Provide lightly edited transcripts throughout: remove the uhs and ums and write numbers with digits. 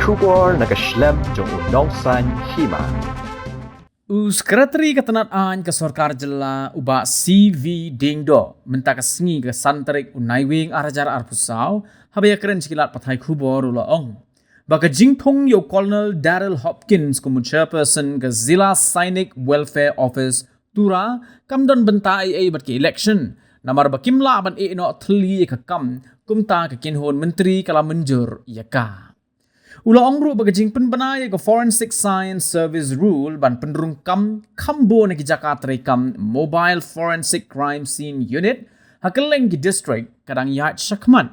Shubor nakaslem jong unongsan Hima. Sekretari ketenaan ke Sorkar jela uba CV dingdo mentaka sengi ke santarik unaiwing arajar arpusau habaya keren sikilat patai kubor ulaong. Baka Jingpynrung yo Colonel Daryl Hopkins kumu chairperson ke Zilla Sainik Welfare Office Tura kamdon bentai bat ke election. Namar bakimla ban no thli ke kam kumta ke kinhon menteri kala menjur yaka. Ulaong ru baga Jingpyn banay ko Forensic Science Service Rule ban pendrung kambo na ki Jakarta kam Mobile Forensic Crime Scene Unit hakeleng ki district kadang Ïaid Shakman.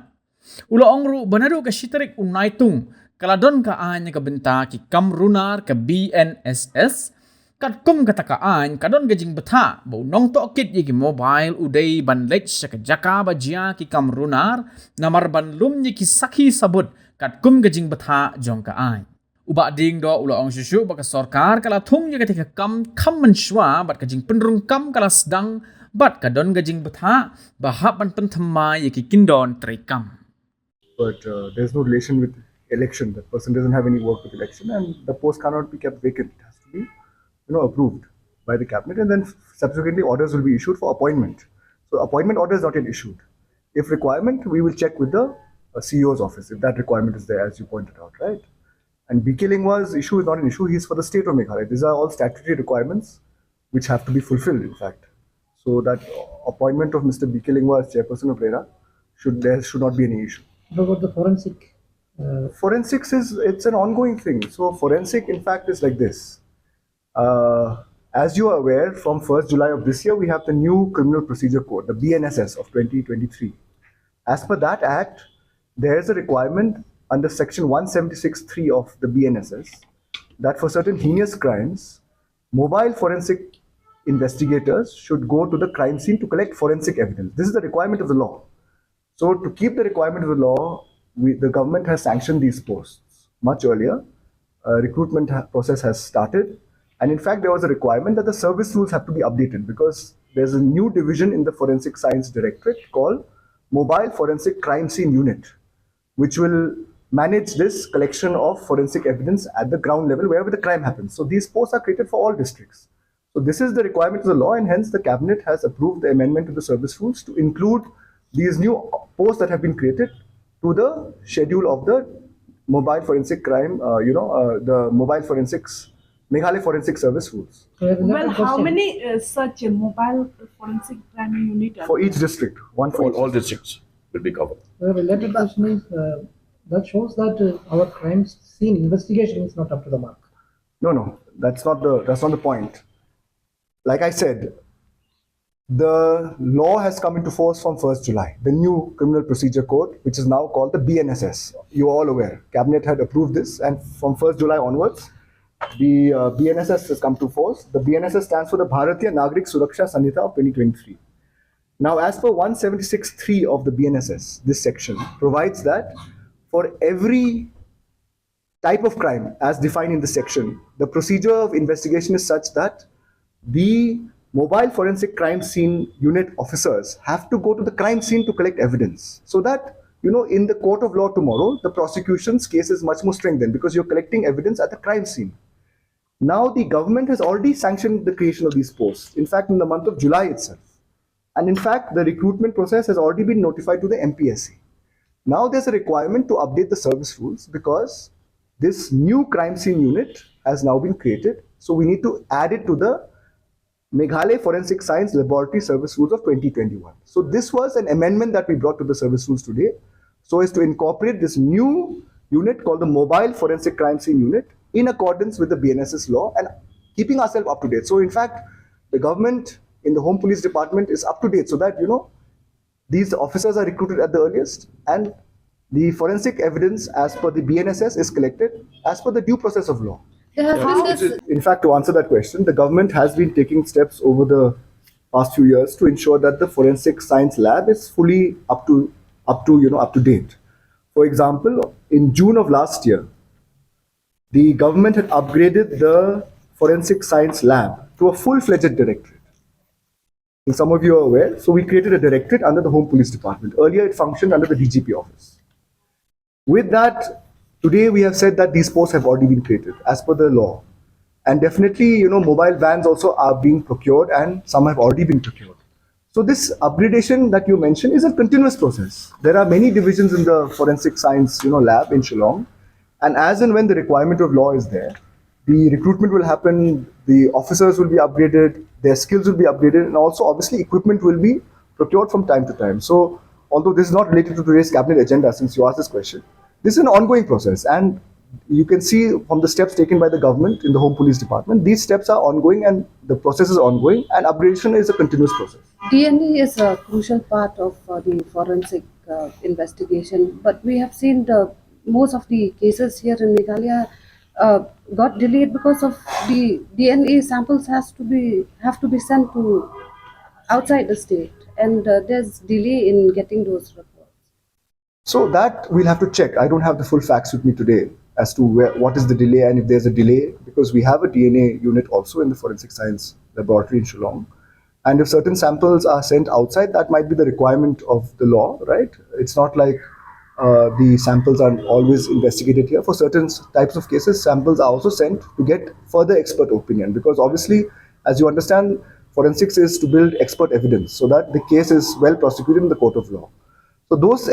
Ulaong ru banado ka shitarik unaitung kaladon ka anya ka benta ki kam runar ka BNSS kat kum katakaan kadon gajing beta bau nong to kit ki mobile uday ban lech ka jaka bajia ki kam runar namar ban lum ki sakhi sabut kat kum gajing beta jong ka ai. Uba ding do ulaong shushu baka Sorkar kala Thung ya ketika kam menshwa bat gajing pendrung kam kala sedang bat kadon gajing beta bahap ban pentemai ki kindon trikam. But there's no relation with election. The person doesn't have any work with election, and the post cannot be kept vacant. It has to be, approved by the cabinet, and then subsequently orders will be issued for appointment. So appointment order is not yet issued. If requirement, we will check with the CEO's office if that requirement is there, as you pointed out, right? And BK Lingwa's issue is not an issue. He's for the state of Meghalaya. These are all statutory requirements which have to be fulfilled, in fact. So that appointment of Mr. BK Lingwa as chairperson of RERA there should not be any issue. What about the forensic? Forensics it's an ongoing thing. So forensic, in fact, is like this. As you are aware, from 1st July of this year, we have the new Criminal Procedure Code, the BNSS of 2023. As per that act, there is a requirement under section 176(3) of the BNSS that for certain heinous crimes, mobile forensic investigators should go to the crime scene to collect forensic evidence. This is the requirement of the law. So to keep the requirement of the law, the government has sanctioned these posts much earlier. Recruitment process has started. And in fact, there was a requirement that the service rules have to be updated because there's a new division in the Forensic Science Directorate called Mobile Forensic Crime Scene Unit, which will manage this collection of forensic evidence at the ground level wherever the crime happens. So these posts are created for all districts. So this is the requirement of the law, and hence the cabinet has approved the amendment to the service rules to include these new posts that have been created to the schedule of the mobile forensic crime, the mobile forensics, Meghalaya Forensic Service rules. Well, how many such mobile forensic crime unit are for each district? One for all districts will be covered. The related question is that shows that our crime scene investigation is not up to the mark. No, that's not the point. Like I said, the law has come into force from 1st July, the new Criminal Procedure Code, which is now called the BNSS. You're all aware. Cabinet had approved this, and from 1st July onwards, the BNSS has come to force. The BNSS stands for the Bharatiya Nagrik Suraksha Sanhita of 2023. Now, as per 176(3) of the BNSS, this section provides that for every type of crime as defined in the section, the procedure of investigation is such that the mobile forensic crime scene unit officers have to go to the crime scene to collect evidence. So that, in the court of law tomorrow, the prosecution's case is much more strengthened because you're collecting evidence at the crime scene. Now, the government has already sanctioned the creation of these posts, in fact, in the month of July itself. And in fact, the recruitment process has already been notified to the MPSC. Now there's a requirement to update the service rules because this new crime scene unit has now been created. So we need to add it to the Meghalaya Forensic Science Laboratory Service Rules of 2021. So this was an amendment that we brought to the service rules today, so as to incorporate this new unit called the Mobile Forensic Crime Scene Unit in accordance with the BNSS law and keeping ourselves up to date. So in fact, the government in the Home Police Department is up to date so that, these officers are recruited at the earliest and the forensic evidence as per the BNSS is collected as per the due process of law. In fact, to answer that question, the government has been taking steps over the past few years to ensure that the forensic science lab is fully up to date. For example, in June of last year, the government had upgraded the forensic science lab to a full-fledged directorate. And some of you are aware, so we created a directorate under the Home Police Department. Earlier, it functioned under the DGP office. With that Today we have said that these posts have already been created as per the law. And definitely, mobile vans also are being procured and some have already been procured. So this upgradation that you mentioned is a continuous process. There are many divisions in the forensic science, lab in Shillong. And as and when the requirement of law is there, the recruitment will happen, the officers will be upgraded, their skills will be upgraded, and also obviously equipment will be procured from time to time. So although this is not related to today's cabinet agenda, since you asked this question, this is an ongoing process. And you can see from the steps taken by the government in the Home Police Department, these steps are ongoing and the process is ongoing, and upgradation is a continuous process. DNA is a crucial part of the forensic investigation, but we have seen most of the cases here in Meghalaya got delayed because of the DNA samples have to be sent to outside the state, and there's delay in getting those reports. So that we'll have to check. I don't have the full facts with me today as to what is the delay and if there's a delay, because we have a DNA unit also in the forensic science laboratory in Shillong. And if certain samples are sent outside, that might be the requirement of the law, right? It's not like the samples are always investigated here. For certain types of cases, samples are also sent to get further expert opinion, because obviously, as you understand, forensics is to build expert evidence so that the case is well prosecuted in the court of law. So those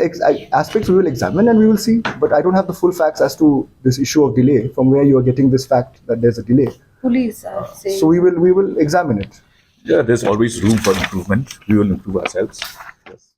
aspects we will examine and we will see, but I don't have the full facts as to this issue of delay, from where you are getting this fact that there's a delay. Police are saying. So we will examine it. Yeah, there's always room for improvement. We will improve ourselves. Yes.